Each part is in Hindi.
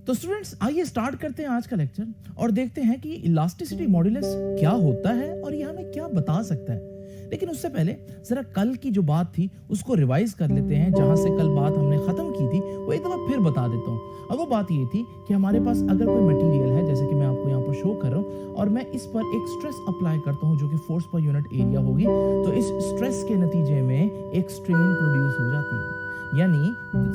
तो स्टूडेंट्स आइए स्टार्ट करते हैं आज का लेक्चर और देखते हैं कि इलास्टिसिटी मॉड्यूलस क्या होता है और ये हमें क्या बता सकता है। लेकिन उससे पहले जरा कल की जो बात थी उसको रिवाइज कर लेते हैं। जहां से कल बात हमने खत्म की थी वो एक दफा फिर बता देता हूँ। अब वो बात ये थी कि हमारे पास अगर कोई मटेरियल है, जैसे कि मैं आपको यहाँ पर शो कर रहा हूँ, और मैं इस पर एक स्ट्रेस अप्लाई करता हूँ जो कि फोर्स पर यूनिट एरिया होगी, तो इस स्ट्रेस के नतीजे में एक स्ट्रेन प्रोड्यूस हो जाती है, यानी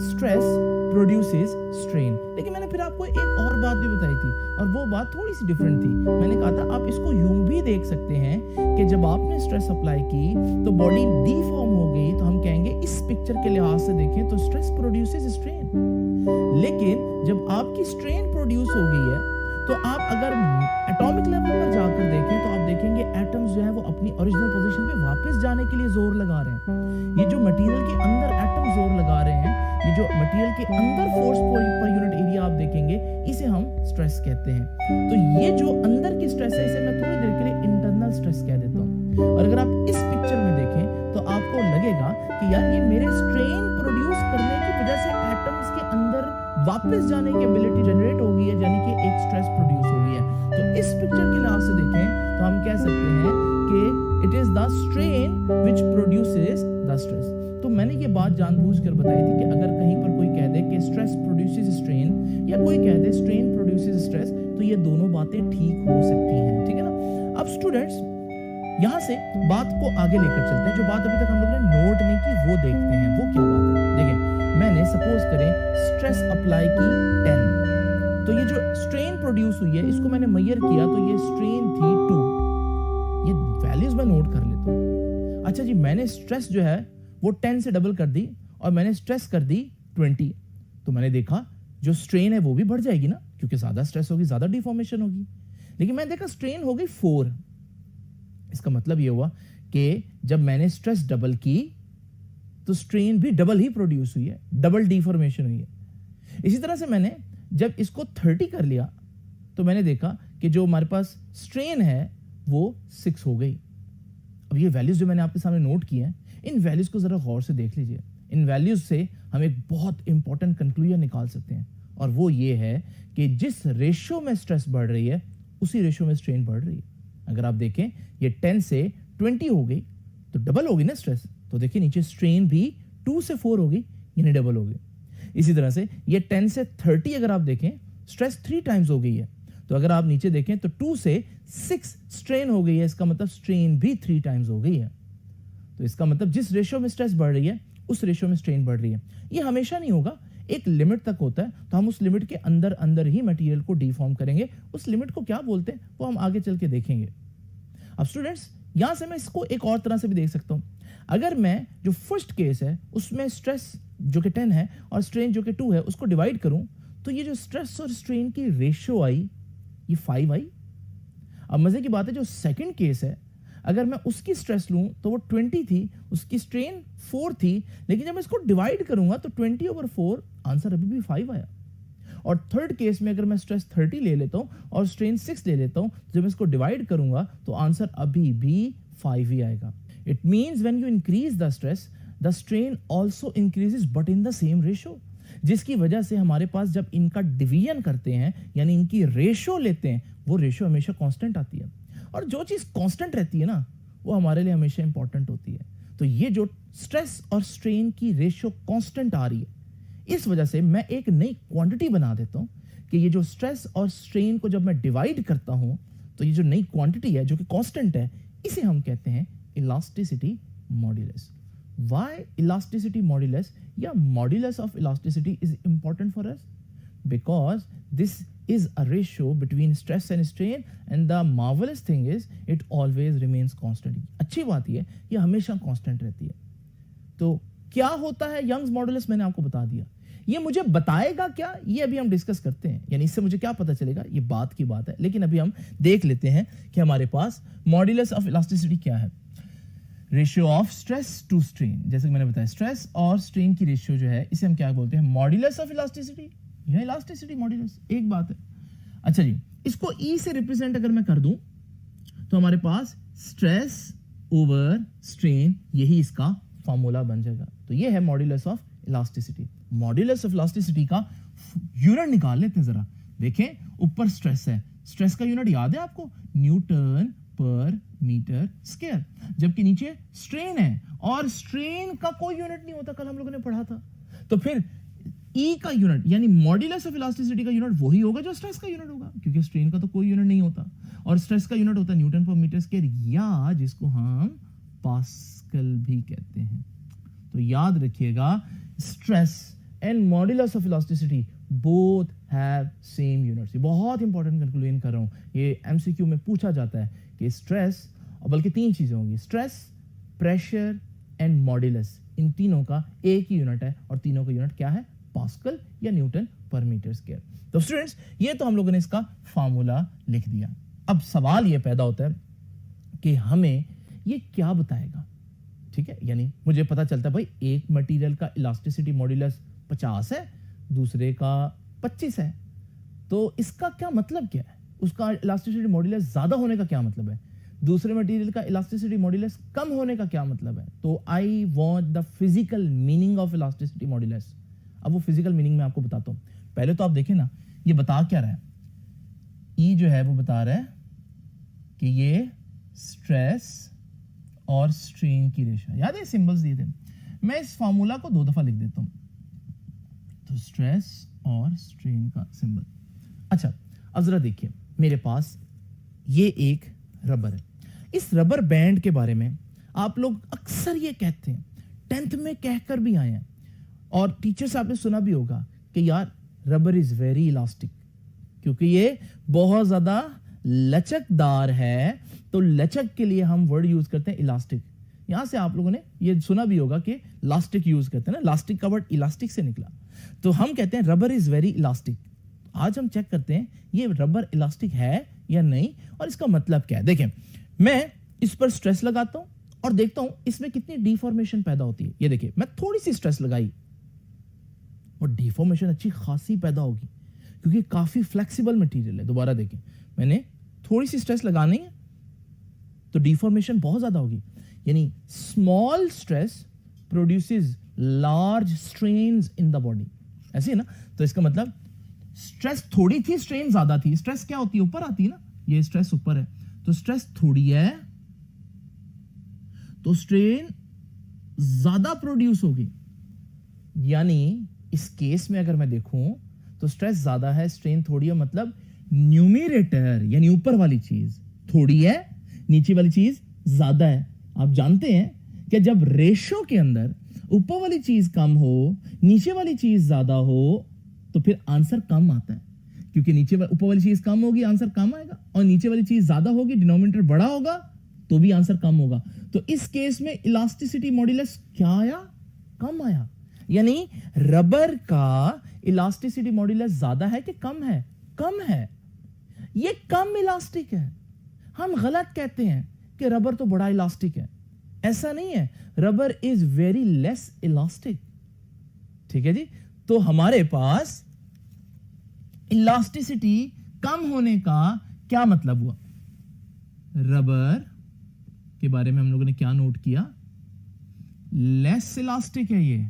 स्ट्रेस प्रोड्यूसेस स्ट्रेन। लेकिन मैंने फिर आपको एक और बात भी बताई थी और वो बात थोड़ी सी डिफरेंट थी। मैंने कहा था आप इसको यूं भी देख सकते हैं कि जब आपने स्ट्रेस अप्लाई की तो बॉडी डीफॉर्म हो गई, तो हम कहेंगे इस पिक्चर के लिहाज से देखें तो स्ट्रेस प्रोड्यूसेस स्ट्रेन। लेकिन जब आपकी स्ट्रेन प्रोड्यूस हो गई है तो आप अगर एटॉमिक लेवल पर जाकर देखें तो आप देखेंगे एटम्स जो है वो अपनी ओरिजिनल पोजीशन पे वापस जाने के लिए जोर लगा रहे हैं। ये जो मटेरियल के अंदर एटम जोर लगा रहे हैं, ये जो मटेरियल के अंदर फोर्स पर यूनिट एरिया आप देखेंगे, इसे हम स्ट्रेस कहते हैं। तो ये जो अंदर की स्ट्रेस है इसे मैं थोड़ी देर के लिए इंटरनल स्ट्रेस कह देता हूँ। और अगर आप इस पिक्चर में देखें तो आपको लगेगा कि यार ये मेरे स्ट्रेन प्रोड्यूस करने की वजह से एटम्स के अंदर वापस जाने की एबिलिटी जनरेट हो गई है, यानी कि एक स्ट्रेस प्रोड्यूस हो गई है। तो इस पिक्चर के लिहाज से देखें तो हम कह सकते हैं कि it is the strain which produces the stress. तो मैंने ये बात जानबूझकर बताई थी कि अगर कहीं पर कोई कह दे कि स्ट्रेस प्रोड्यूसेस स्ट्रेन या कोई कह दे स्ट्रेन प्रोड्यूसेस स्ट्रेस, तो ये दोनों बातें ठीक हो सकती हैं, ठीक है ना। अब स्टूडेंट्स यहां से बात को आगे लेकर चलते हैं। जो बात अभी तक हम लोग ने नोट नहीं की वो देखते हैं, वो क्या बात है। देखिए मैंने सपोज करें स्ट्रेस अप्लाई की 10, तो ये जो स्ट्रेन प्रोड्यूस हुई है इसको मैंने मेजर किया तो ये स्ट्रेन थी 2। ये वैल्यूज मैं नोट कर लेता हूं। अच्छा जी, मैंने स्ट्रेस जो है वो 10 से डबल कर दी और मैंने स्ट्रेस कर दी 20, तो मैंने देखा जो स्ट्रेन है वो भी बढ़ जाएगी ना, क्योंकि ज्यादा स्ट्रेस होगी ज्यादा डिफॉर्मेशन होगी। लेकिन मैंने देखा स्ट्रेन हो गई 4। इसका मतलब ये हुआ कि जब मैंने स्ट्रेस डबल की तो स्ट्रेन भी डबल ही प्रोड्यूस हुई है, डबल डिफॉर्मेशन हुई है। इसी तरह से मैंने जब इसको 30 कर लिया तो मैंने देखा कि जो हमारे पास स्ट्रेन है वो 6 हो गई। अब ये वैल्यूज जो मैंने आपके सामने नोट किए हैं, इन वैल्यूज को जरा गौर से देख लीजिए। इन वैल्यूज से हम एक बहुत इंपॉर्टेंट कंक्लूजन निकाल सकते हैं, और वो ये है कि जिस रेशियो में स्ट्रेस बढ़ रही है उसी रेशियो में स्ट्रेन बढ़ रही है। अगर आप देखें ये 10 से 20 हो गई तो डबल होगी ना स्ट्रेस, तो देखिए नीचे स्ट्रेन भी 2 से 4 हो गई, यानी डबल हो गई। इसी तरह से ये 10 से 30 अगर आप देखें स्ट्रेस 3 टाइम्स हो गई है, तो अगर आप नीचे देखें तो 2 से 6 स्ट्रेन हो गई है, इसका मतलब स्ट्रेन भी 3 टाइम्स हो गई है। तो इसका मतलब जिस रेशियो में स्ट्रेस बढ़ रही है उस रेशियो में स्ट्रेन बढ़ रही है। ये हमेशा नहीं होगा, एक लिमिट तक होता है, तो हम उस लिमिट के अंदर अंदर ही मटेरियल को डिफॉर्म करेंगे। उस लिमिट को क्या बोलते हैं वो हम आगे चल के देखेंगे। अब स्टूडेंट्स यहां से मैं इसको एक और तरह से भी देख सकता हूं। अगर मैं जो फर्स्ट केस है उसमें स्ट्रेस जो कि 10 है और स्ट्रेन जो कि 2 है उसको डिवाइड करूं, तो ये जो स्ट्रेस और स्ट्रेन की रेशियो आई ये 5 आई। अब मजे की बात है जो सेकंड केस है, अगर मैं उसकी स्ट्रेस लूं तो वो 20 थी, उसकी स्ट्रेन 4 थी, लेकिन जब मैं इसको डिवाइड करूंगा तो 20/4 आंसर अभी भी 5 आया। और थर्ड केस में अगर मैं स्ट्रेस 30 ले लेता हूं और स्ट्रेन 6 ले लेता हूं, जब मैं इसको डिवाइड करूंगा तो आंसर अभी भी 5 ही आएगा। It means when you increase the stress the strain also increases but in the same ratio, जिसकी वजह से हमारे पास जब इनका डिवीजन करते हैं यानी इनकी रेशियो लेते हैं वो रेशियो हमेशा कांस्टेंट आती है। और जो चीज कांस्टेंट रहती है ना वो हमारे लिए हमेशा इंपॉर्टेंट होती है। तो ये जो स्ट्रेस और स्ट्रेन की रेशियो कांस्टेंट आ रही है, इस वजह से मैं एक नई क्वांटिटी बना देता हूं कि ये जो स्ट्रेस और स्ट्रेन को जब मैं डिवाइड करता हूं तो ये जो नई क्वांटिटी है जो कि कांस्टेंट है, इसे हम कहते हैं elasticity modulus. Why elasticity modulus या modulus of elasticity is important for us? Because this is a ratio between stress and strain, and the marvelous thing is it always remains constant. अच्छी बात ये हमेशा कांस्टेंट रहती है। तो क्या होता है यंग्स मॉडुलस, मैंने आपको बता दिया। ये मुझे बताएगा क्या, ये अभी हम डिस्कस करते हैं, यानी इससे मुझे क्या पता चलेगा ये बात की बात है। लेकिन अभी हम देख लेते हैं कि हमारे पास मॉड्यूलस ऑफ इलास्टिसिटी क्या है। Ratio of stress to strain, जैसे कि मैंने बताया स्ट्रेस और स्ट्रेन की रेशियो जो है इसे हम क्या बोलते हैं, मॉड्यूलस ऑफ इलास्टिसिटी या इलास्टिसिटी मॉड्यूलस, एक बात है। अच्छा जी, इसको ई से रिप्रेजेंट अगर मैं कर दूं तो हमारे पास स्ट्रेस ओवर स्ट्रेन, यही इसका फॉर्मूला बन जाएगा। तो ये है modulus of elasticity. Modulus of elasticity का यूनिट निकाल लेते हैं जरा। देखें ऊपर स्ट्रेस है, स्ट्रेस का यूनिट याद है आपको, न्यूटन पर मीटर स्क्वायर, जबकि नीचे स्ट्रेन है और स्ट्रेन का कोई यूनिट नहीं होता, कल हम लोगों ने पढ़ा था। तो फिर ई का यूनिट यानी मॉड्यूलस ऑफ इलास्टिसिटी का यूनिट वही होगा जो स्ट्रेस का यूनिट होगा, क्योंकि स्ट्रेन का तो कोई यूनिट नहीं होता और स्ट्रेस का यूनिट होता है न्यूटन पर मीटर स्क्वायर, या जिसको हम पास्कल भी कहते हैं। तो याद रखिएगा, stress and modulus of elasticity both have same units. बहुत इंपॉर्टेंट कंक्लूजन कर रहा हूं, ये एमसीक्यू में पूछा जाता है कि स्ट्रेस, और बल्कि तीन चीजें होंगी, स्ट्रेस, प्रेशर एंड मॉड्यूलस, इन तीनों का एक ही यूनिट है और तीनों का यूनिट क्या है, पास्कल या न्यूटन पर मीटर स्क्वायर। तो स्टूडेंट्स, ये तो हम लोगों ने इसका फार्मूला लिख दिया। अब सवाल ये पैदा होता है कि हमें ये क्या बताएगा, ठीक है, यानी मुझे पता चलता है भाई एक मटेरियल का इलास्टिसिटी मॉड्यूलस 50 है, दूसरे का 25 है, तो इसका क्या मतलब क्या है, उसका इलास्टिसिटी मॉड्यूलस ज्यादा होने का क्या मतलब है, दूसरे मटेरियल का इलास्टिसिटी मॉड्यूलस कम होने का क्या मतलब है। तो I want the physical meaning of elasticity modulus. अब वो फिजिकल मीनिंग मैं आपको बताता हूं। पहले तो आप देखें ना, ये बता क्या रहा है, ई जो है वो बता रहा है कि ये स्ट्रेस और स्ट्रेन की रेशो, याद है सिंबल्स दिए थे, मैं इस फार्मूला को 2 दफा लिख देता हूं। तो स्ट्रेस और स्ट्रेन का सिंबल। अच्छा, अब जरा देखिए, मेरे पास ये एक रबर है। इस रबर बैंड के बारे में आप लोग अक्सर ये कहते हैं, 10th में कहकर भी आए हैं, और टीचर साहब ने सुना भी होगा कि यार रबर इज वेरी इलास्टिक, क्योंकि ये बहुत ज्यादा लचकदार है। तो लचक के लिए हम वर्ड यूज करते हैं इलास्टिक। यहां से आप लोगों ने ये सुना भी होगा कि इलास्टिक यूज करते हैं ना, इलास्टिक का वर्ड इलास्टिक से निकला। तो हम कहते हैं रबर इज वेरी इलास्टिक। आज हम चेक करते हैं ये रबर इलास्टिक है या नहीं और इसका मतलब क्या है। देखें, मैं इस पर स्ट्रेस लगाता हूं और देखता हूं इसमें कितनी डिफॉर्मेशन पैदा होती है। ये देखिए, मैं थोड़ी सी स्ट्रेस लगाई और डिफॉर्मेशन अच्छी खासी पैदा होगी, क्योंकि काफी फ्लेक्सिबल मटेरियल है। दोबारा देखें, मैंने थोड़ी सी स्ट्रेस लगानी है तो डिफॉर्मेशन बहुत ज्यादा होगी, यानी small stress produces large strains in the body, ऐसे है ना। तो इसका मतलब स्ट्रेस थोड़ी थी, स्ट्रेन ज्यादा थी। स्ट्रेस क्या होती है, ऊपर आती है ना, ये स्ट्रेस ऊपर है, तो स्ट्रेस थोड़ी है तो स्ट्रेन ज्यादा प्रोड्यूस होगी। यानी इस केस में अगर मैं देखूं तो स्ट्रेस ज्यादा है, स्ट्रेन थोड़ी है, मतलब न्यूमरेटर यानी ऊपर वाली चीज थोड़ी है, नीचे वाली चीज ज्यादा है। आप जानते हैं कि जब रेशो के अंदर ऊपर वाली चीज कम हो, नीचे वाली चीज ज्यादा हो, तो फिर आंसर कम आता है, क्योंकि नीचे ऊपर वाली चीज कम होगी आंसर कम आएगा, और नीचे वाली चीज ज्यादा होगी, डिनोमिनेटर बड़ा होगा तो भी आंसर कम होगा। तो इस केस में इलास्टिसिटी मॉड्यूलस क्या आया, कम आया। यानी रबर का इलास्टिसिटी मॉड्यूलस ज्यादा है कि कम है, कम है। ये कम इलास्टिक है। हम गलत कहते हैं कि रबर तो बड़ा इलास्टिक है, ऐसा नहीं है। Rubber is very less elastic, ठीक है जी। तो हमारे पास इलास्टिसिटी कम होने का क्या मतलब हुआ, रबर के बारे में हम लोगों ने क्या नोट किया, लेस इलास्टिक है। ये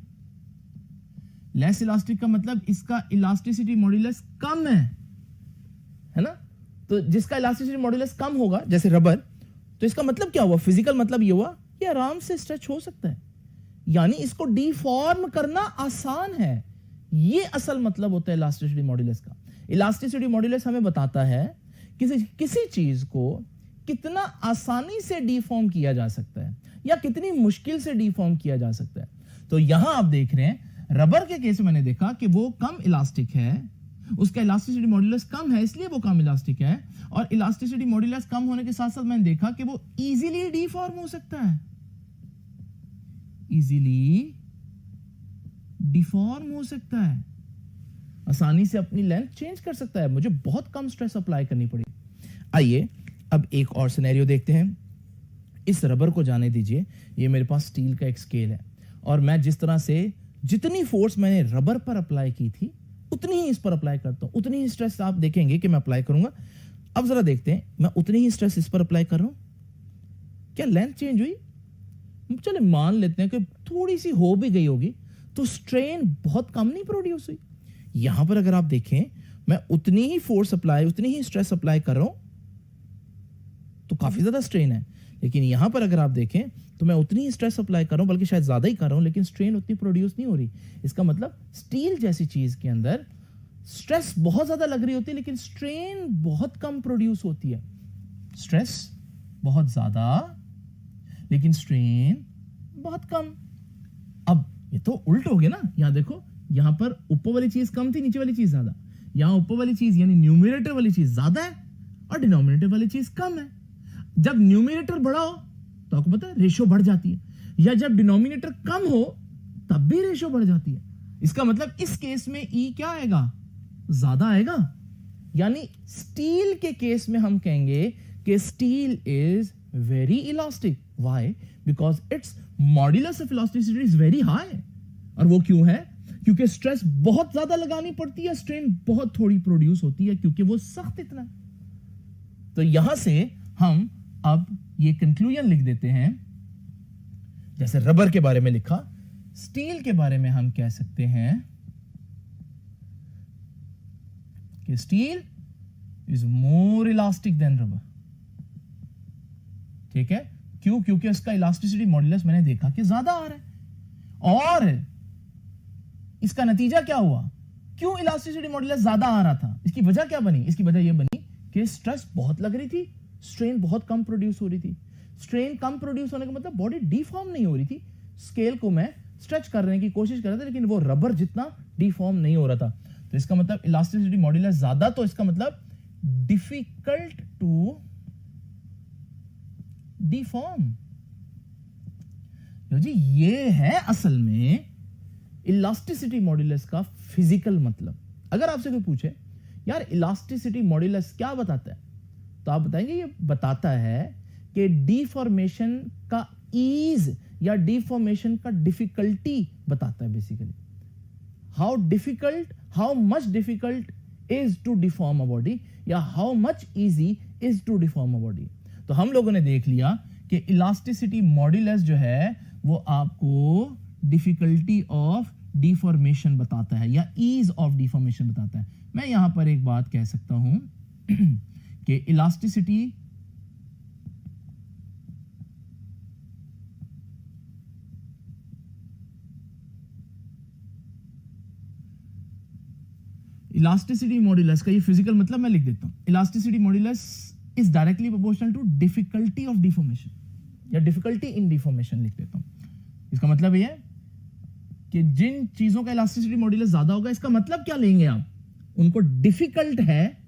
लेस इलास्टिक का मतलब इसका इलास्टिसिटी मॉड्यूलस कम है ना। तो जिसका इलास्टिसिटी मॉड्यूलस कम होगा जैसे रबर, तो इसका मतलब क्या हुआ, फिजिकल मतलब ये हुआ ये आराम से स्ट्रेच हो सकता है, यानी इसको डिफॉर्म करना आसान है। ये असल मतलब होता है इलास्टिसिटी मॉड्यूलस का। इलास्टिसिटी मॉड्यूलस हमें बताता है किसी चीज को कितना आसानी से डिफॉर्म किया जा सकता है या कितनी मुश्किल से डिफॉर्म किया जा सकता है। तो यहां आप देख रहे हैं रबर के केस में मैंने देखा कि वो कम इलास्टिक है, उसका इलास्टिसिटी मॉड्यूलस कम है इसलिए वो कम इलास्टिक है, और इलास्टिसिटी मॉड्यूलस कम होने के साथ साथ मैंने देखा कि वो इजीली डिफॉर्म हो सकता है, इजीली डिफॉर्म हो सकता है, आसानी से अपनी लेंथ चेंज कर सकता है, मुझे बहुत कम स्ट्रेस अप्लाई करनी पड़ी। आइए अब एक और सिनेरियो देखते हैं। इस रबर को जाने दीजिए, ये मेरे पास स्टील का एक स्केल है और मैं जिस तरह से जितनी फोर्स मैंने रबर पर अप्लाई की थी उतनी ही इस पर अप्लाई करता हूं, उतनी ही स्ट्रेस आप देखेंगे कि मैं अप्लाई करूंगा। अब जरा देखते हैं, मैं उतनी ही स्ट्रेस इस पर अप्लाई कर रहा हूं, क्या लेंथ चेंज हुई? चले मान लेते हैं कि थोड़ी सी हो भी गई होगी, तो स्ट्रेन बहुत कम नहीं प्रोड्यूस हुई, यहां पर अगर आप देखें, मैं उतनी ही फोर्स अप्लाई, उतनी ही स्ट्रेस अप्लाई कर रहा हूं तो काफी ज्यादा स्ट्रेन है, लेकिन यहां पर अगर आप देखें तो मैं उतनी ही स्ट्रेस अप्लाई कर रहा हूं, बल्कि शायद ज्यादा ही कर रहा हूं, लेकिन स्ट्रेन उतनी प्रोड्यूस नहीं हो रही। इसका मतलब स्टील जैसी चीज के अंदर स्ट्रेस बहुत ज्यादा लग रही होती है, लेकिन स्ट्रेन बहुत कम प्रोड्यूस होती है। स्ट्रेस बहुत ज्यादा, लेकिन स्ट्रेन बहुत कम। अब ये तो उल्ट हो गया ना, यहां देखो, यहां पर ऊपर वाली चीज कम थी, नीचे वाली चीज ज्यादा। यहां ऊपर वाली चीज यानी न्यूमरेटर वाली चीज ज्यादा है और डिनोमिनेटर वाली चीज कम है। जब न्यूमरेटर बड़ा हो तो आपको पता है रेशो बढ़ जाती है, या जब डिनोमिनेटर कम हो तब भी रेशो बढ़ जाती है। इसका मतलब इस केस में ई क्या आएगा, ज्यादा आएगा। यानी स्टील के केस में हम कहेंगे कि steel is very elastic. Why? Because it's modulus of elasticity is very high. और वो क्यों है? क्योंकि स्ट्रेस बहुत ज्यादा लगानी पड़ती है, स्ट्रेन बहुत थोड़ी प्रोड्यूस होती है, क्योंकि वो सख्त इतना। तो यहां से हम अब ये कंक्लूजन लिख देते हैं, जैसे रबर के बारे में लिखा, स्टील के बारे में हम कह सकते हैं कि steel is more elastic than rubber. ठीक है, क्यों? क्योंकि इसका इलास्टिसिटी मॉड्यूलस मैंने देखा कि ज्यादा आ रहा है। और इसका नतीजा क्या हुआ? क्यों इलास्टिसिटी मॉड्यूलस ज्यादा आ रहा था? इसकी वजह क्या बनी? इसकी वजह यह बनी कि स्ट्रेस बहुत लग रही थी, स्ट्रेन बहुत कम प्रोड्यूस हो रही थी। स्ट्रेन कम प्रोड्यूस होने का मतलब बॉडी डिफॉर्म नहीं हो रही थी। स्केल को मैं स्ट्रेच करने की कोशिश कर रहा था, लेकिन वो रबर जितना डिफॉर्म नहीं हो रहा था। तो इसका मतलब इलास्टिसिटी मॉड्यूलस ज्यादा, तो इसका मतलब डिफिकल्ट टू डिफॉर्म। जी ये है असल में इलास्टिसिटी मॉड्यूलस का फिजिकल मतलब। अगर आपसे कोई पूछे यार इलास्टिसिटी मॉड्यूलस क्या बताता है, तो आप बताएंगे ये बताता है कि डिफॉर्मेशन का ईज या डिफॉर्मेशन का डिफिकल्टी बताता है। Basically how difficult, how much difficult is to deform a body, या how much easy is to deform a body. तो हम लोगों ने देख लिया कि इलास्टिसिटी मॉड्यूलस जो है वो आपको डिफिकल्टी ऑफ डिफॉर्मेशन बताता है या ईज ऑफ डिफॉर्मेशन बताता है। मैं यहां पर एक बात कह सकता हूं कि इलास्टिसिटी मॉड्यूलस का ये फिजिकल मतलब मैं लिख देता हूं। Elasticity modulus is directly proportional to difficulty of deformation, या डिफिकल्टी इन डिफॉर्मेशन लिख देता हूं। इसका मतलब ये है कि जिन चीजों का इलास्टिसिटी मॉड्यूलस ज्यादा होगा, इसका मतलब क्या लेंगे आप, उनको डिफिकल्ट है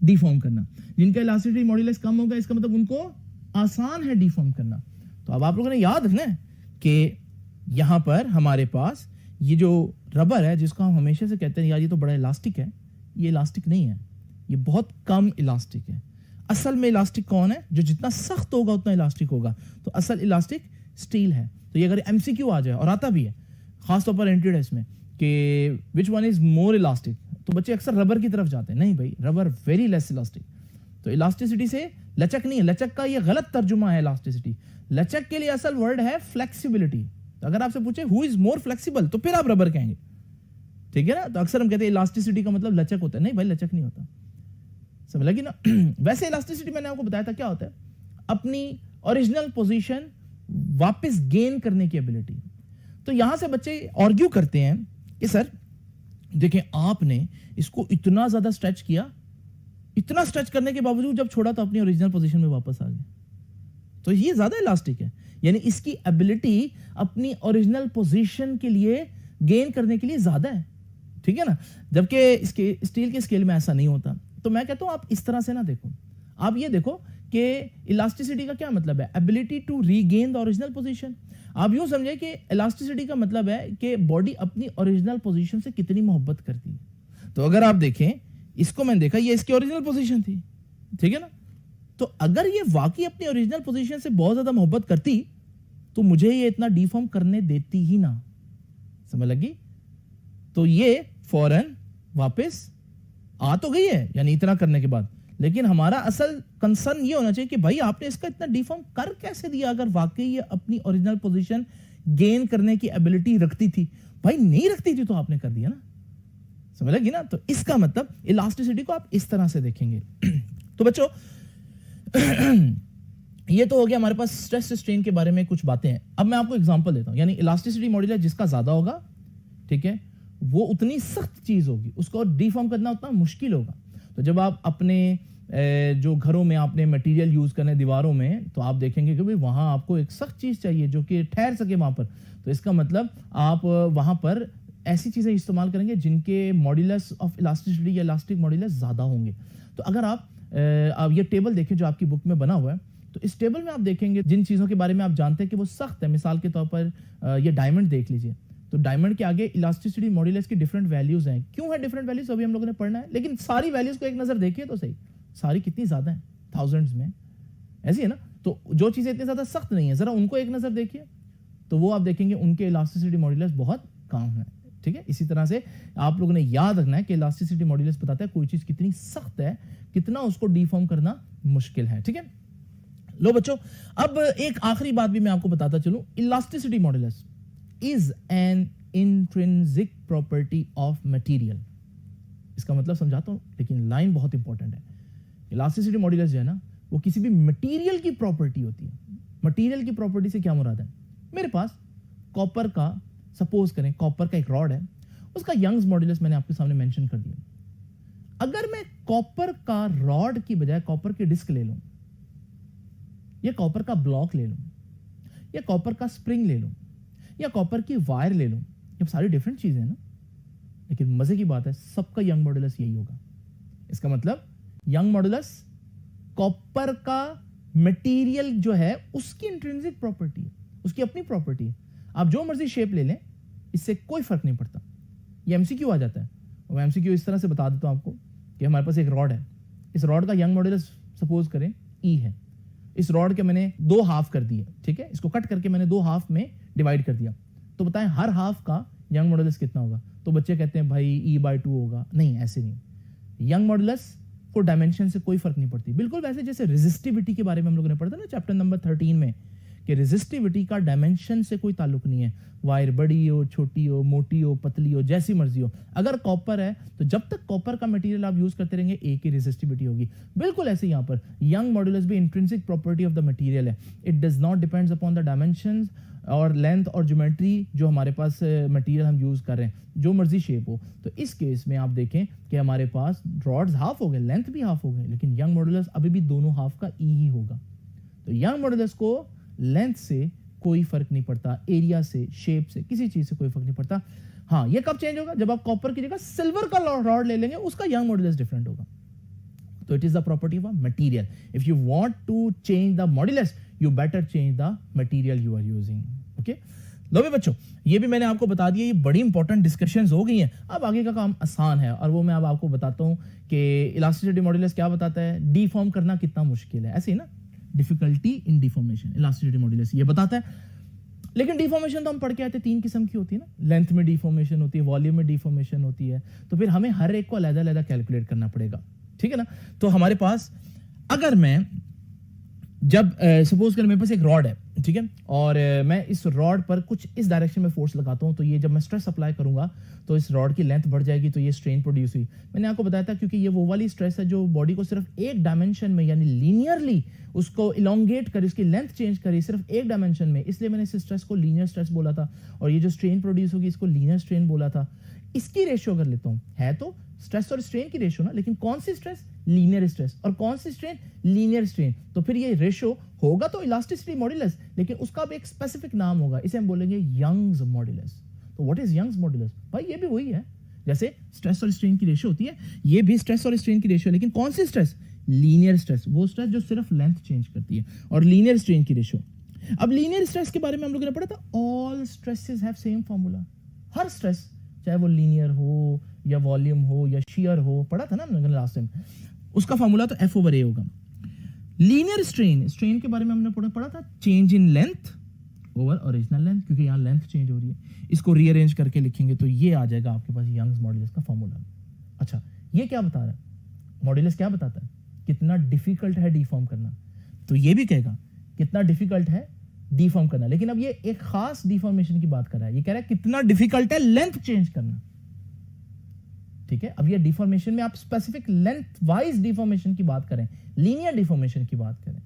डिफॉर्म करना। जिनका इलास्टिसिटी मॉड्यूलस कम होगा, इसका मतलब उनको आसान है डिफॉर्म करना। तो अब आप लोगों ने याद रखना है कि यहां पर हमारे पास ये जो रबर है, जिसको हम हमेशा से कहते हैं यार ये तो बड़ा इलास्टिक है, ये इलास्टिक नहीं है, ये बहुत कम इलास्टिक है। असल में इलास्टिक कौन है? जो जितना सख्त होगा उतना इलास्टिक होगा। तो असल इलास्टिक स्टील है। तो ये अगर एमसीक्यू आ जाए, और आता भी है खासतौर पर एंट्री टेस्ट में, कि which one is more elastic, तो बच्चे अक्सर रबर की तरफ जाते हैं। नहीं भाई, रबर वेरी लेस इलास्टिक। तो इलास्टिसिटी से लचक नहीं है, लचक का ये गलत तर्जुमा है इलास्टिसिटी। लचक के लिए असल वर्ड है फ्लेक्सिबिलिटी। तो अगर आपसे पूछे हु इज मोर फ्लेक्सिबल, तो फिर आप रबर कहेंगे, ठीक है ना। तो अक्सर हम कहते हैं इलास्टिसिटी का मतलब लचक होता है। नहीं भाई, लचक नहीं होता, समझ लगी ना। वैसे इलास्टिसिटी मैंने आपको बताया था क्या होता है, अपनी ओरिजिनल पोजीशन वापस गेन करने की एबिलिटी। तो यहां से बच्चे आर्ग्यू करते हैं कि सर देखें आपने इसको इतना ज्यादा स्ट्रेच किया, इतना स्ट्रेच करने के बावजूद जब छोड़ा तो अपनी ओरिजिनल पोजीशन में वापस आ गया, तो ये ज्यादा इलास्टिक है। यानी इसकी एबिलिटी अपनी ओरिजिनल पोजीशन के लिए गेन करने के लिए ज्यादा है, ठीक है ना। जबकि इसके स्टील के स्केल में ऐसा नहीं होता। तो मैं कहता हूं आप इस तरह से ना देखो, आप ये देखो कि इलास्टिसिटी का क्या मतलब है, ability to regain the original position. आप यूं समझे कि इलास्टिसिटी का मतलब है कि बॉडी अपनी ओरिजिनल पोजीशन से कितनी मोहब्बत करती है। तो अगर आप देखें, इसको मैंने देखा, ये इसकी ओरिजिनल पोजीशन थी, ठीक है ना। तो अगर ये वाकई अपनी ओरिजिनल पोजीशन से बहुत ज्यादा मोहब्बत करती, तो मुझे ये इतना डिफॉर्म करने देती ही ना, समझ लगी। तो ये फौरन वापस आ तो गई है, यानी इतना करने के बाद, लेकिन हमारा असल कंसर्न ये होना चाहिए कि भाई आपने इसका इतना डिफॉर्म कर कैसे दिया, अगर वाकई ये अपनी ओरिजिनल पोजीशन गेन करने की एबिलिटी रखती थी। भाई नहीं रखती थी तो आपने कर दिया ना, समझ लगी ना? तो इसका मतलब इलास्टिसिटी को आप इस तरह से देखेंगे। तो बच्चों ये तो हो गया हमारे पास स्ट्रेस स्ट्रेन के बारे में कुछ बातें हैं। अब मैं आपको एग्जांपल देता हूं, यानी इलास्टिसिटी मॉड्यूलस जिसका ज्यादा होगा, ठीक है, वो उतनी सख्त चीज होगी, उसको डिफॉर्म करना उतना मुश्किल होगा। तो जब आप अपने जो घरों में आपने मटेरियल यूज करने दीवारों में, तो आप देखेंगे कि भाई वहां आपको एक सख्त चीज चाहिए जो कि ठहर सके वहां पर। तो इसका मतलब आप वहां पर ऐसी चीजें इस्तेमाल करेंगे जिनके मॉड्यूलस ऑफ इलास्टिसिटी या इलास्टिक मॉड्यूलस ज्यादा होंगे। तो अगर आप ये टेबल देखें जो आपकी बुक में बना हुआ है, तो इस टेबल में आप देखेंगे जिन चीजों के बारे में आप जानते हैं कि वो सख्त है, मिसाल के तौर पर ये डायमंड देख लीजिए। तो डायमंड के आगे इलास्टिसिटी मॉड्यूलस की डिफरेंट वैल्यूज हैं। क्यों है डिफरेंट वैल्यूज, अभी हम लोगों ने पढ़ना है, लेकिन सारी वैल्यूज को एक नजर देखिए तो सही, सारी कितनी ज्यादा है, थाउजेंड्स में, ऐसी है ना। तो जो चीजें इतनी ज्यादा सख्त नहीं है, जरा उनको एक नजर देखिए, तो वो आप देखेंगे उनके इलास्टिसिटी मॉड्यूलस बहुत कम है, ठीक है। इसी तरह से आप लोगों ने याद रखना है कि इलास्टिसिटी मॉड्यूलस बताता है कोई चीज कितनी सख्त है, कितना उसको डिफॉर्म करना मुश्किल है, ठीक है। लो बच्चों, अब एक आखिरी बात भी मैं आपको बताता चलूं, elasticity modulus is an intrinsic property of material. इसका मतलब समझाता हूं, लेकिन लाइन बहुत इंपॉर्टेंट है। इलास्टिसिटी मॉड्यूलस जो है ना, वो किसी भी मटेरियल की प्रॉपर्टी होती है। मटेरियल की प्रॉपर्टी से क्या मुराद है? मेरे पास कॉपर का, सपोज करें कॉपर का एक रॉड है, उसका यंग्स मॉड्यूलस मैंने आपके सामने मेंशन कर दिया। अगर मैं कॉपर का रॉड की बजाय कॉपर की डिस्क ले लूं, या कॉपर का ब्लॉक ले लूं, या कॉपर का स्प्रिंग ले लूं, या कॉपर की वायर ले लूं, ये सारी डिफरेंट चीजें हैं ना, लेकिन मजे की बात है सबका यंग मॉड्यूलस यही होगा। इसका मतलब यंग मॉड्यूलस कॉपर का मटेरियल जो है उसकी इंट्रिंसिक प्रॉपर्टी है, उसकी अपनी प्रॉपर्टी है। आप जो मर्जी शेप ले लें, इससे कोई फर्क नहीं पड़ता। ये एमसीक्यू आ जाता है, और एमसीक्यू इस तरह से बता देता हूं आपको कि हमारे पास एक रॉड है, इस रॉड का यंग मॉड्यूलस सपोज करें ई है। इस रॉड के मैंने दो हाफ कर दिए, ठीक है, इसको कट करके मैंने दो हाफ में डिवाइड कर दिया। तो बताएं हर हाफ का यंग मॉड्यूलस कितना होगा? तो बच्चे कहते हैं भाई E/2 होगा। नहीं, ऐसे नहीं। यंग मॉड्यूलस को डायमेंशन से कोई फर्क नहीं पड़ती। बिल्कुल वैसे जैसे रेजिस्टिविटी के बारे में हम लोगों ने पढ़ा था ना चैप्टर नंबर 13 में, कि रेजिस्टिविटी का डायमेंशन से कोई ताल्लुक नहीं है। वायर बड़ी हो, छोटी हो, मोटी हो, पतली हो, जैसी मर्जी हो, अगर कॉपर है तो जब तक कॉपर का मटेरियल आप यूज करते रहेंगे एक ही रेजिस्टिविटी होगी। बिल्कुल ऐसे यहां पर यंग मॉड्यूलस भी intrinsic property of the material है। It does not depends upon the dimensions और लेंथ और ज्योमेट्री जो हमारे पास मटेरियल हम यूज कर रहे हैं, जो मर्जी शेप हो। तो इस केस में आप देखें कि हमारे पास रॉड्स हाफ हो गए, लेंथ भी हाफ हो गए, लेकिन यंग मॉड्यूलस अभी भी दोनों हाफ का ई ही होगा। तो यंग मॉड्यूलस को लेंथ से कोई फर्क नहीं पड़ता, एरिया से, शेप से, किसी चीज से कोई फर्क नहीं पड़ता। हाँ, ये कब चेंज होगा? जब आप कॉपर की जगह सिल्वर का रॉड ले लेंगे, उसका यंग मॉड्यूलस डिफरेंट होगा। तो it is the property of a material. If you want to change the modulus, you better change the material you are using. Okay, लो भी बच्चों, ये भी मैंने आपको बता दिया, ये बड़ी इंपॉर्टेंट डिस्कशंस हो गई हैं। अब आगे का काम आसान है, और वो मैं अब आपको बताता हूं कि इलास्टिसिटी मॉड्यूलस क्या बताता है, डिफॉर्म करना कितना मुश्किल है। ऐसे ही ना, difficulty in deformation, elasticity modulus ये बताता है। लेकिन डिफॉर्मेशन तो हम पढ़ के आते हैं, तीन किस्म की होती है ना, लेंथ में डिफॉर्मेशन होती है, वॉल्यूम में डिफॉर्मेशन होती है। तो फिर हमें हर एक को अलग-अलग कैलकुलेट करना पड़ेगा, ठीक है ना। तो हमारे पास अगर मैं जब सपोज कर मेरे पास एक रॉड है, ठीक है, और मैं इस रॉड पर कुछ इस डायरेक्शन में फोर्स लगाता हूं, तो ये जब मैं स्ट्रेस अप्लाई करूंगा तो इस रॉड की लेंथ बढ़ जाएगी, तो ये स्ट्रेन प्रोड्यूस हुई। मैंने आपको बताया था क्योंकि ये वो वाली स्ट्रेस है जो बॉडी को सिर्फ एक डायमेंशन में, यानी लीनियरली उसको इलोंगेट करे, उसकी लेंथ चेंज करे सिर्फ एक डायमेंशन में, इसलिए मैंने इस स्ट्रेस को लीनियर स्ट्रेस बोला था। और ये जो स्ट्रेन प्रोड्यूस होगी इसको लीनियर स्ट्रेन बोला था। इसकी रेशियो अगर लेता हूं, है तो स्ट्रेस और स्ट्रेन की रेशियो ना, लेकिन कौन सी स्ट्रेस? Linear stress. और कौन सी स्ट्रेन? Linear strain. तो फिर ये रेशियो होगा तो इलास्टिसिटी मॉड्यूलस, लेकिन उसका भी एक स्पेसिफिक नाम होगा, इसे हम बोलेंगे यंग्स मॉड्यूलस। तो व्हाट इज यंग्स मॉड्यूलस? भाई ये भी वही है, जैसे स्ट्रेस और स्ट्रेन की रेशियो होती है, ये भी स्ट्रेस और स्ट्रेन की रेशियो, लेकिन कौन सी स्ट्रेस? लीनियर स्ट्रेस, वो स्ट्रेस जो सिर्फ लेंथ चेंज करती है, और लीनियर स्ट्रेन की रेशियो। अब लीनियर स्ट्रेस के बारे में हम लोगों ने पढ़ा था, all stresses have same formula. Her stress, चाहे वो लीनियर हो या वॉल्यूम हो या शियर हो, पढ़ा था ना हमने लास्ट टाइम, उसका फार्मूला तो F/A होगा। लीनियर स्ट्रेन, स्ट्रेन के बारे में हमने पढ़ा था, change in length over original length, क्योंकि यहां लेंथ चेंज हो रही है। इसको रीअरेंज करके लिखेंगे तो ये आ जाएगा आपके पास यंग्स मॉड्यूलस का फार्मूला। अच्छा, ये क्या बता रहा है? मॉड्यूलस क्या बताता है? कितना डिफिकल्ट है डिफॉर्म करना। तो ये भी कहेगा कितना डिफिकल्ट है डिफॉर्म करना, लेकिन अब ये एक खास डिफॉर्मेशन की बात कर रहा है। ये कह रहा है कितना डिफिकल्ट है लेंथ चेंज करना। ठीक है। अब ये डिफॉर्मेशन में आप स्पेसिफिक लेंथ वाइज डिफॉर्मेशन की बात करें, लीनियर डिफॉर्मेशन की बात करें,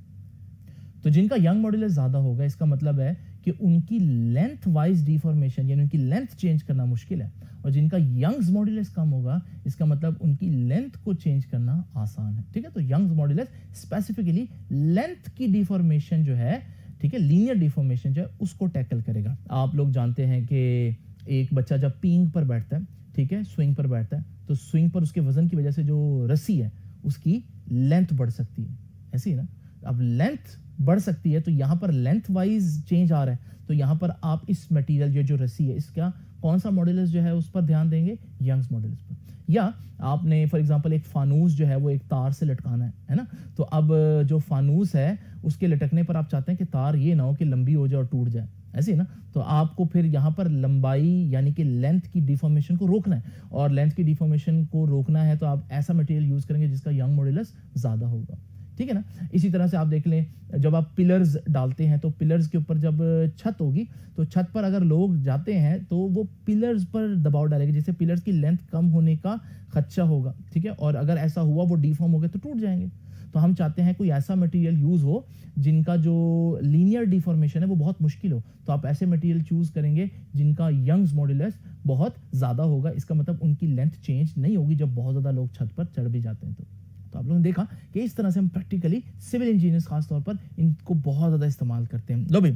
तो जिनका यंग मॉड्यूलस ज्यादा होगा इसका मतलब है कि उनकी लेंथ वाइज डिफॉर्मेशन यानी उनकी लेंथ चेंज करना मुश्किल है, और जिनका यंग्स मॉड्यूलस कम होगा इसका मतलब उनकी लेंथ को चेंज करना आसान है, ठीक है। तो यंग्स मॉड्यूलस स्पेसिफिकली लेंथ की डिफॉर्मेशन जो है, ठीक है, लीनियर डिफॉर्मेशन जो है उसको टैकल करेगा। आप लोग जानते हैं कि एक बच्चा जब पींग पर बैठता है, ठीक है, स्विंग पर बैठता है, तो स्विंग पर उसके वजन की वजह से जो रस्सी है उसकी लेंथ बढ़ सकती है, ऐसी है ना। अब लेंथ बढ़ सकती है तो यहां पर लेंथ वाइज चेंज आ रहा है, तो यहां पर आप इस मटेरियल जो रस्सी है इसका कौन सा मॉड्यूलस जो है उस पर ध्यान देंगे, यंग्स मॉड्यूलस पर। या आपने फॉर एग्जांपल एक फानूस जो है वो एक तार से लटकाना है ना, तो अब जो फानूस है उसके लटकने पर आप चाहते हैं कि तार ये ना हो कि लंबी हो जाए और टूट जाए, ऐसे ही ना, तो आपको फिर यहाँ पर लंबाई यानी कि लेंथ की डिफॉर्मेशन को रोकना है, और लेंथ की डिफॉर्मेशन को रोकना है तो आप ऐसा मटेरियल यूज करेंगे जिसका यंग मॉड्यूलस ज्यादा होगा, ठीक है ना। इसी तरह से आप देख लें, जब आप पिलर्स डालते हैं तो पिलर्स के ऊपर जब छत होगी तो छत पर अगर लोग जाते हैं तो वो पिलर्स पर दबाव डालेंगे, जिससे पिलर्स की लेंथ कम होने का खदशा होगा, ठीक है, और अगर ऐसा हुआ वो डिफॉर्म हो गए तो टूट जाएंगे। तो हम चाहते हैं कोई ऐसा मटेरियल यूज हो जिनका जो लीनियर डिफॉर्मेशन है वो बहुत मुश्किल हो, तो आप ऐसे मटेरियल चूज करेंगे जिनका यंग्स मॉड्यूलस बहुत ज्यादा होगा, इसका मतलब उनकी लेंथ चेंज नहीं होगी जब बहुत ज्यादा लोग छत पर चढ़ भी जाते हैं। तो आप लोगों ने देखा कि इस तरह से हम प्रैक्टिकली सिविल इंजीनियर्स खास तौर पर इनको बहुत ज्यादा इस्तेमाल करते हैं। लो भाई,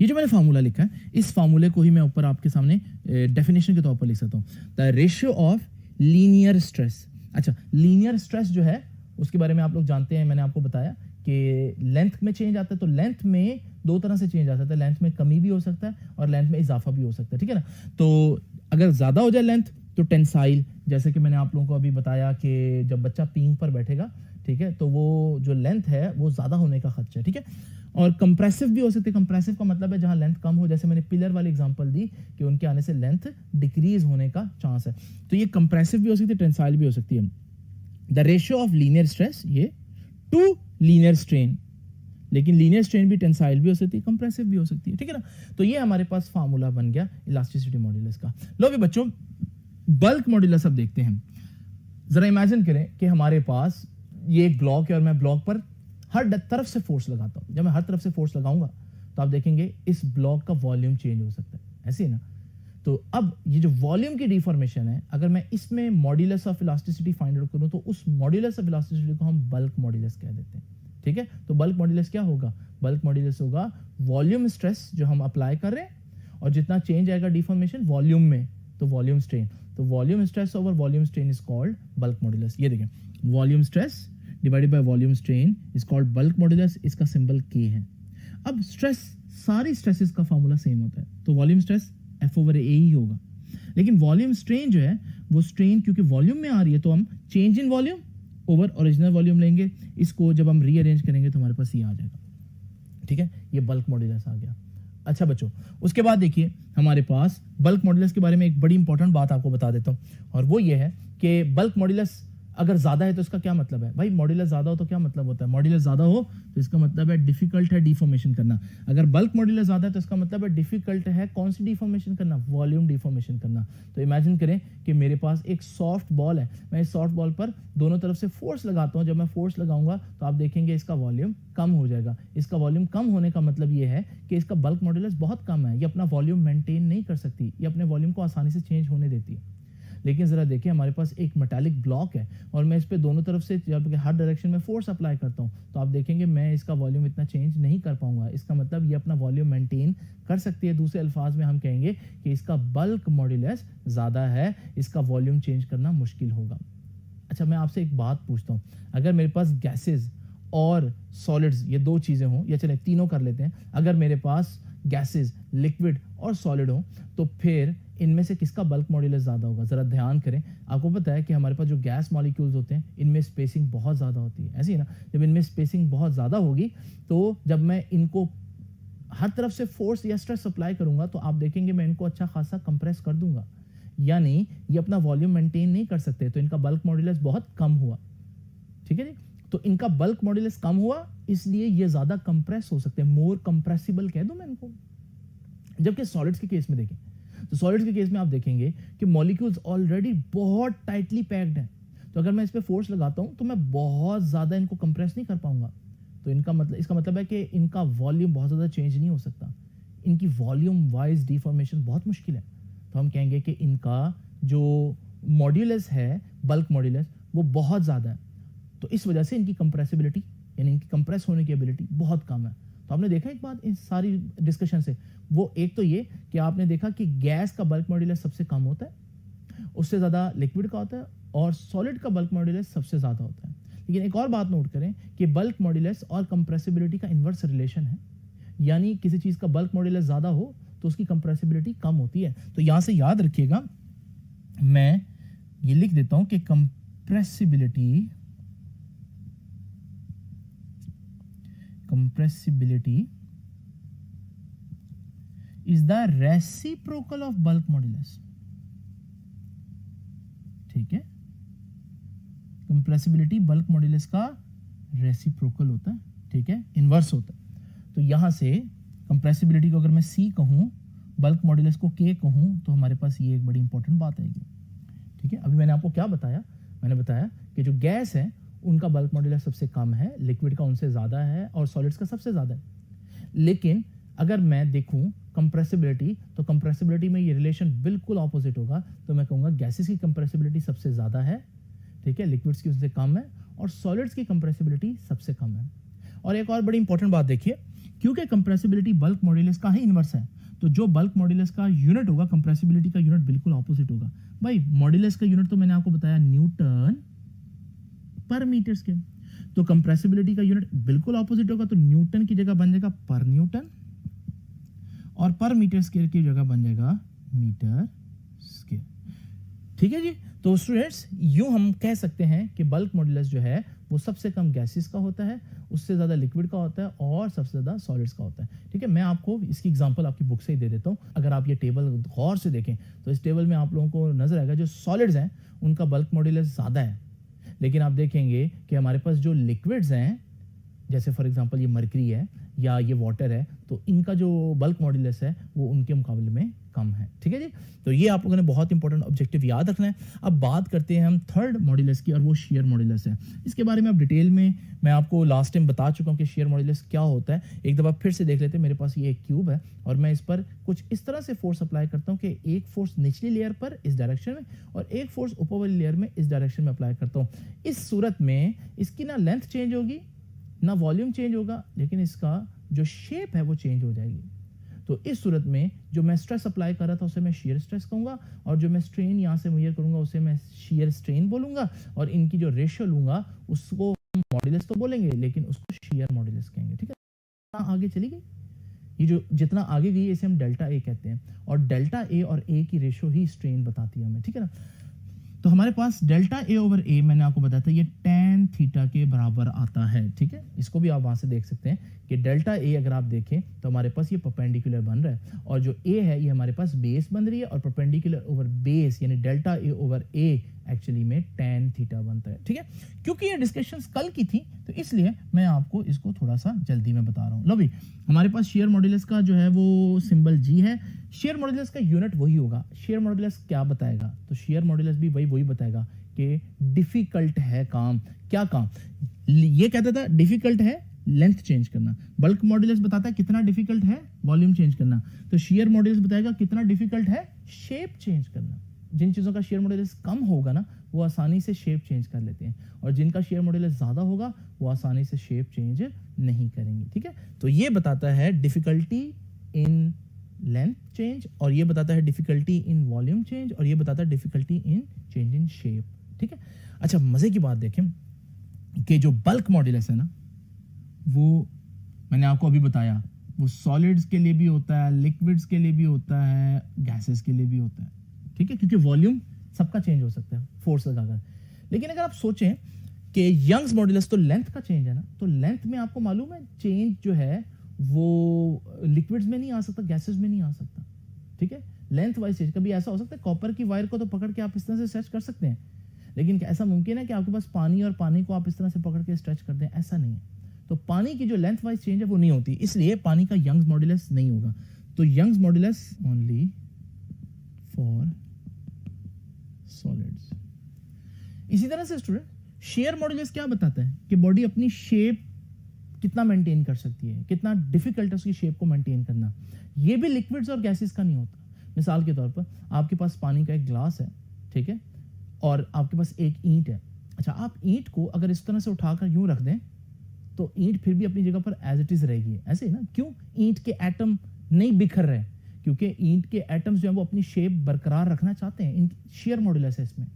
ये जो मैंने फार्मूला लिखा है इस फार्मूले को ही मैं ऊपर आपके सामने डेफिनेशन के तौर पर लिख सकता हूं, the ratio of linear stress. अच्छा, लीनियर स्ट्रेस जो है उसके बारे में आप लोग जानते हैं, मैंने आपको बताया कि लेंथ में चेंज आता है, तो लेंथ में दो तरह से चेंज आ सकता है, लेंथ में कमी भी हो सकता है और लेंथ में इजाफा भी हो सकता है, ठीक है ना। तो अगर ज्यादा हो जाए लेंथ तो टेंसाइल, जैसे कि मैंने आप लोगों को अभी बताया कि जब बच्चा पींग पर बैठेगा, ठीक है, तो वो जो लेंथ है वो ज्यादा होने का खदशा है, ठीक है। और कंप्रेसिव भी हो सकते हैं, कंप्रेसिव का मतलब है जहां लेंथ कम हो, जैसे मैंने पिलर वाली एग्जांपल दी कि उनके आने से लेंथ डिक्रीज होने का चांस है, तो ये कंप्रेसिव भी हो सकती है, टेंसाइल भी हो सकती है। The ratio of linear stress ये टू लीनियर स्ट्रेन, लेकिन लीनियर स्ट्रेन भी टेंसाइल भी हो सकती है, कंप्रेसिव भी हो सकती है, ठीक है ना। तो ये हमारे पास फार्मूला बन गया इलास्टिसिटी मॉड्यूलस का। लो भी बच्चों, बल्क मॉड्यूलस अब देखते हैं। जरा इमेजिन करें कि हमारे पास ये एक ब्लॉक है और मैं ब्लॉक पर हर तरफ से फोर्स लगाता हूं। जब मैं हर तरफ से फोर्स लगाऊंगा तो आप देखेंगे इस ब्लॉक का वॉल्यूम चेंज हो सकता है, ऐसे है ना। तो अब ये जो वॉल्यूम की डिफॉर्मेशन है, अगर मैं इसमें modulus of elasticity find out करूं तो उस मॉड्यूलस ऑफ इलास्टिसिटी को हम बल्क मॉड्यूलस कह देते हैं, ठीक है। तो बल्क मॉड्यूलस क्या होगा, बल्क मॉड्यूलस होगा वॉल्यूम स्ट्रेस जो हम अप्लाई कर रहे हैं और जितना चेंज आएगा डिफॉर्मेशन वॉल्यूम में, तो वॉल्यूम स्ट्रेन, तो volume stress over volume strain is called bulk modulus. ये देखें, volume stress divided by volume strain is called bulk modulus, इसका सिंबल K है। अब स्ट्रेस, सारी स्ट्रेसेस का फार्मूला सेम होता है, तो वॉल्यूम स्ट्रेस F/A ही होगा, लेकिन वॉल्यूम स्ट्रेन जो है वो स्ट्रेन क्योंकि वॉल्यूम में आ रही है तो हम change in volume over original volume लेंगे, इसको जब हम रीअरेंज करेंगे तो हमारे पास ये आ जाएगा, ठीक है, ये बल्क मॉड्यूलस आ गया। अच्छा बच्चों, उसके बाद देखिए हमारे पास बल्क मॉड्यूलस के बारे में एक बड़ी इंपॉर्टेंट बात आपको बता देता हूं, और वो ये है कि बल्क मॉड्यूलस अगर ज्यादा है तो इसका क्या मतलब है। भाई मॉड्यूलस ज्यादा हो तो क्या मतलब होता है, मॉड्यूलस ज्यादा हो तो इसका मतलब है डिफिकल्ट है डिफॉर्मेशन करना। अगर बल्क मॉड्यूलस ज्यादा है तो इसका मतलब है डिफिकल्ट है कौन सी डिफॉर्मेशन करना, वॉल्यूम डिफॉर्मेशन करना। तो इमेजिन करें कि मेरे पास एक सॉफ्ट बॉल है, मैं इस सॉफ्ट बॉल पर दोनों तरफ से फोर्स लगाता हूं, जब मैं फोर्स लगाऊंगा तो आप देखेंगे इसका वॉल्यूम कम हो जाएगा। इसका वॉल्यूम कम होने का मतलब ये है कि इसका बल्क मॉड्यूलस बहुत कम है, ये अपना वॉल्यूम मेंटेन नहीं कर सकती, ये अपने वॉल्यूम को आसानी से चेंज होने देती है। लेकिन जरा देखिए हमारे पास एक मेटालिक ब्लॉक है और मैं इस पे दोनों तरफ से जब हर डायरेक्शन में फोर्स अप्लाई करता हूं तो आप देखेंगे मैं इसका वॉल्यूम इतना चेंज नहीं कर पाऊंगा। इसका मतलब ये अपना वॉल्यूम मेंटेन कर सकती है। दूसरे अल्फाज में हम कहेंगे कि इसका बल्क मॉड्यूलस ज्यादा है, इसका वॉल्यूम चेंज करना मुश्किल होगा। अच्छा, मैं आपसे एक बात पूछता हूं, अगर मेरे पास गैसेज और सॉलिड्स ये दो चीजें हों, या चले तीनों कर लेते हैं, अगर मेरे पास गैसेज, लिक्विड और सॉलिड हो तो फिर इनमें से किसका बल्क मॉड्यूलस ज्यादा होगा। जरा ध्यान करें, आपको पता है कि हमारे पास जो गैस मॉलिक्यूल्स होते हैं इनमें स्पेसिंग बहुत ज्यादा होती है, ऐसी है ना। जब इनमें स्पेसिंग बहुत ज्यादा होगी तो जब मैं इनको हर तरफ से फोर्स या स्ट्रेस अप्लाई करूंगा तो आप देखेंगे मैं इनको अच्छा खासा कंप्रेस कर दूंगा, यानी ये अपना वॉल्यूम मेंटेन नहीं कर सकते, तो इनका बल्क मॉड्यूलस बहुत कम हुआ, ठीक है जी। तो इनका बल्क मॉड्यूलस कम हुआ इसलिए ये ज्यादा कंप्रेस हो सकते हैं, मोर कंप्रेसिबल कह दूं मैं इनको। जबकि सॉलिड्स के केस में देखें तो सॉलिड्स के केस में आप देखेंगे कि मॉलिक्यूल्स ऑलरेडी बहुत टाइटली पैक्ड हैं, तो अगर मैं इस पे फोर्स लगाता हूं तो मैं बहुत ज्यादा इनको कंप्रेस नहीं कर पाऊंगा। तो इसका मतलब है कि इनका वॉल्यूम बहुत ज्यादा चेंज नहीं हो सकता, इनकी वॉल्यूम वाइज डिफॉर्मेशन बहुत मुश्किल है। तो हम कहेंगे कि इनका जो मॉड्यूलस है, बल्क मॉड्यूलस, वो बहुत ज्यादा है। तो इस वजह से इनकी कंप्रेसिबिलिटी यानी इनकी कंप्रेस होने की एबिलिटी बहुत कम है। तो आपने देखा एक बात इन सारी डिस्कशन से, वो एक तो ये कि आपने देखा कि गैस का बल्क मॉड्यूलस सबसे कम होता है, उससे ज्यादा लिक्विड का होता है, और सॉलिड का बल्क मॉड्यूलस सबसे ज्यादा होता है। लेकिन एक और बात नोट करें कि बल्क मॉड्यूलस और कंप्रेसिबिलिटी का इन्वर्स रिलेशन है, यानी किसी चीज का बल्क मॉड्यूलस ज्यादा हो तो उसकी कंप्रेसिबिलिटी कम होती है। तो यहां से याद रखिएगा, मैं ये लिख देता हूं कि compressibility is the reciprocal of bulk modulus। ठीक है, कंप्रेसिबिलिटी बल्क मॉड्यूलस का रेसिप्रोकल होता है, ठीक है, इनवर्स होता है। तो यहां से कंप्रेसिबिलिटी को अगर मैं C कहूं, बल्क मॉड्यूलस को K कहूं, तो हमारे पास ये एक बड़ी इंपॉर्टेंट बात आएगी। ठीक है, अभी मैंने आपको क्या बताया, मैंने बताया कि जो गैस है उनका बल्क मॉड्यूलस सबसे कम है, लिक्विड का उनसे ज्यादा है, और सॉलिड्स का सबसे ज्यादा है। लेकिन अगर मैं देखूं कंप्रेसिबिलिटी, तो कंप्रेसिबिलिटी में ये रिलेशन बिल्कुल ऑपोजिट होगा। तो मैं कहूंगा गैसेस की कंप्रेसिबिलिटी सबसे ज्यादा है, ठीक है, लिक्विड्स की उनसे कम है, और सॉलिड्स की कंप्रेसिबिलिटी सबसे कम है। और एक और बड़ी इंपॉर्टेंट बात देखिए, क्योंकि कंप्रेसिबिलिटी बल्क मॉड्यूलस का ही इनवर्स है, तो जो बल्क मॉड्यूलस का यूनिट होगा, कंप्रेसिबिलिटी का यूनिट बिल्कुल ऑपोजिट होगा। भाई मॉड्यूलस का यूनिट तो मैंने आपको बताया न्यूटन पर मीटर स्क्वायर, तो कंप्रेसिबिलिटी का यूनिट बिल्कुल ऑपोजिट होगा, तो न्यूटन की जगह बन जाएगा पर न्यूटन, और पर मीटर स्क्वायर की जगह बन जाएगा मीटर स्क्वायर। ठीक है जी। तो स्टूडेंट्स, यूं हम कह सकते हैं कि बल्क मॉड्यूलस जो है वो सबसे कम गैसेस का होता है, उससे ज्यादा लिक्विड का होता है, और सबसे ज्यादा सॉलिड्स का होता है। ठीक है, मैं आपको इसकी एग्जांपल आपकी बुक से ही दे देता हूं। अगर आप ये टेबल गौर से देखें तो इस टेबल में आप लोगों को नजर आएगा जो सॉलिड्स हैं उनका बल्क मॉड्यूलस ज्यादा है, लेकिन आप देखेंगे कि हमारे पास जो लिक्विड्स हैं, जैसे फॉर एग्जांपल ये मरकरी है या ये वाटर है, तो इनका जो बल्क मॉड्यूलस है वो उनके मुकाबले में कम है। ठीक है जी, तो ये आप लोगों ने बहुत इंपॉर्टेंट ऑब्जेक्टिव याद रखना है। अब बात करते हैं हम थर्ड मॉड्यूलस की, और वो शेयर मॉड्यूलस है। इसके बारे में अब डिटेल में मैं आपको लास्ट टाइम बता चुका हूं कि शेयर मॉड्यूलस क्या होता है। एक दफा फिर से देख लेते हैं। मेरे पास ये एक क्यूब है और मैं इस पर कुछ इस तरह से फोर्स अप्लाई करता हूं कि एक फोर्स निचली लेयर पर इस डायरेक्शन में और एक फोर्स ऊपर वाली लेयर में इस डायरेक्शन में अप्लाई करता हूं। इस सूरत में इसकी ना लेंथ चेंज होगी ना वॉल्यूम चेंज होगा, लेकिन इसका जो शेप है वो चेंज हो जाएगी। तो इस सूरत में जो मैं स्ट्रेस अप्लाई कर रहा था उसे मैं शियर स्ट्रेस कहूंगा, और जो मैं स्ट्रेन यहां से मेजर करूंगा उसे मैं शियर स्ट्रेन बोलूंगा, और इनकी जो रेशियो लूंगा उसको हम मॉड्यूलस तो बोलेंगे लेकिन उसको शियर मॉड्यूलस कहेंगे। ठीक है, आगे चली गई, ये जो जितना आगे गई इसे हम डेल्टा ए कहते हैं, और डेल्टा ए और ए की रेशियो ही स्ट्रेन बताती है हमें। ठीक है ना, तो हमारे पास डेल्टा ए ओवर ए मैंने आपको बताया था ये tan थीटा के बराबर आता है। ठीक है, इसको भी आप वहां से देख सकते हैं कि डेल्टा ए अगर आप देखें तो हमारे पास ये परपेंडिकुलर बन रहा है, और जो ए है ये हमारे पास बेस बन रही है, और परपेंडिकुलर ओवर बेस यानी delta A over A actually में tan थीटा बनता है। ठीक है, क्योंकि ये डिस्कशंस कल की थी तो इसलिए मैं आपको इसको थोड़ा सा जल्दी में बता रहा हूं। लो भाई, हमारे पास शेयर मॉड्यूलस का जो है वो सिंबल जी है। शेयर मॉड्यूलस का यूनिट वही होगा। शेयर मॉड्यूलस क्या बताएगा, तो शेयर मॉड्यूलस भी वही बताएगा कि डिफिकल्ट है काम। क्या काम? ये कहता था डिफिकल्ट है लेंथ चेंज करना। बल्क मॉड्यूलस बताता है कितना डिफिकल्ट है वॉल्यूम चेंज करना। तो शेयर मॉड्यूलस बताएगा कितना डिफिकल्ट है शेप चेंज करना। जिन चीजों का शेयर मॉड्यूलस कम होगा ना वो आसानी से शेप चेंज कर लेते हैं, और जिनका शेयर मॉड्यूलस ज्यादा होगा वो आसानी से शेप चेंज नहीं करेंगे। ठीक है, तो ये बताता है डिफिकल्टी इन लेंथ चेंज, और ये बताता है डिफिकल्टी इन वॉल्यूम चेंज, और ये बताता है difficulty in change in shape. ठीक है, अच्छा मजे की बात देखें कि जो बल्क मॉड्यूलस है ना वो मैंने आपको अभी बताया वो सॉलिड्स के लिए भी होता है, लिक्विड्स के लिए भी होता है, गैसेस के लिए भी होता है। ठीक है, क्योंकि वॉल्यूम सबका चेंज हो सकता है फोर्स लगाकर। लेकिन अगर आप सोचें कि यंग्स मॉड्यूलस तो लेंथ का चेंज है ना, तो लेंथ में आपको मालूम है चेंज जो है वो लिक्विड्स में नहीं आ सकता, गैसेस में नहीं आ सकता। ठीक है, लेंथ वाइज चेंज कभी ऐसा हो सकता है कॉपर की वायर को तो पकड़ के आप इस तरह से स्ट्रेच कर सकते हैं, लेकिन ऐसा मुमकिन है कि आपके पास पानी और पानी को आप इस तरह से पकड़ के स्ट्रेच कर दें? ऐसा नहीं है। तो पानी की जो लेंथ वाइज चेंज है वो नहीं होती, इसलिए पानी का यंग्स मॉड्यूलस नहीं होगा। तो Young's modulus only for solids. इसी तरह से स्टूडेंट शेयर मॉड्यूलस क्या बताता है कि बॉडी अपनी शेप कितना मेंटेन कर सकती है, कितना डिफिकल्ट है उसकी शेप को मेंटेन करना। ये भी लिक्विड्स और गैसेस का नहीं होता। मिसाल के तौर पर आपके पास पानी का एक ग्लास है, ठीक है, और आपके पास एक ईंट है। अच्छा, आप ईंट को अगर इस तरह से उठाकर यूं रख दें तो ईंट फिर भी अपनी जगह पर एज इट इज रहेगी, ऐसे ही ना। क्यों? ईंट के एटम नहीं बिखर रहे, क्योंकि ईंट के एटम्स जो है वो अपनी शेप बरकरार रखना चाहते हैं। इन शेयर मॉड्यूलस है इसमें,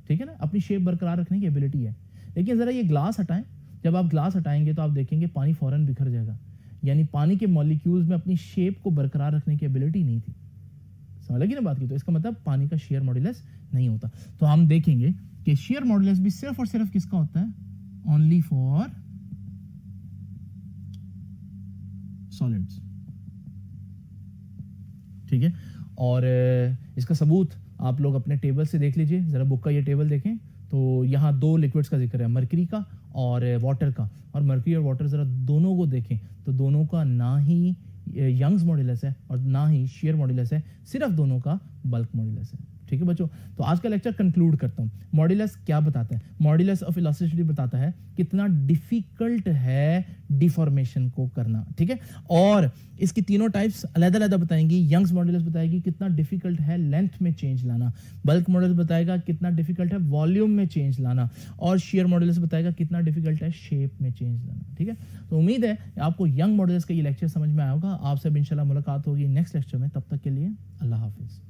ठीक है ना, अपनी शेप बरकरार रखने की एबिलिटी है। लेकिन जरा ये ग्लास हटाएं, जब आप ग्लास हटाएंगे तो आप देखेंगे पानी फौरन बिखर जाएगा, यानी पानी के मॉलिक्यूल्स में अपनी शेप को बरकरार रखने की एबिलिटी नहीं थी। समझ लगी ना बात की? तो इसका मतलब पानी का शेयर मॉड्यूलस नहीं होता। तो हम देखेंगे कि शेयर मॉड्यूलस भी सिर्फ और सिर्फ किसका होता है? ओनली फॉर सॉलिड्स, ठीक है। और इसका सबूत आप लोग अपने टेबल से देख लीजिए, जरा बुक का ये टेबल देखें तो यहाँ दो लिक्विड्स का जिक्र है, मर्करी का और वाटर का। और मर्करी और वाटर जरा दोनों को देखें तो दोनों का ना ही यंग्स मॉड्यूलस है और ना ही शेयर मॉड्यूलस है, सिर्फ दोनों का बल्क मॉड्यूलस है। ठीक है बच्चों, तो आज का लेक्चर कंक्लूड करता हूं। मॉड्यूलस क्या बताता है? मॉड्यूलस ऑफ इलास्टिसिटी बताता है कितना डिफिकल्ट है डिफॉर्मेशन को करना, ठीक है। और इसकी तीनों टाइप्स अलग-अलग बताएंगी। यंग्स मॉड्यूलस बताएगी कितना डिफिकल्ट है लेंथ में चेंज लाना, बल्क मॉड्यूलस बताएगा कितना डिफिकल्ट है वॉल्यूम में चेंज लाना, और शेयर मॉड्यूलस बताएगा कितना डिफिकल्ट है शेप में चेंज लाना, ठीक है। तो उम्मीद है आपको यंग मॉड्यूलस का ये लेक्चर समझ में आया होगा। आपसे इंशाल्लाह मुलाकात होगी नेक्स्ट लेक्चर में। तब तक के लिए अल्लाह हाफिज।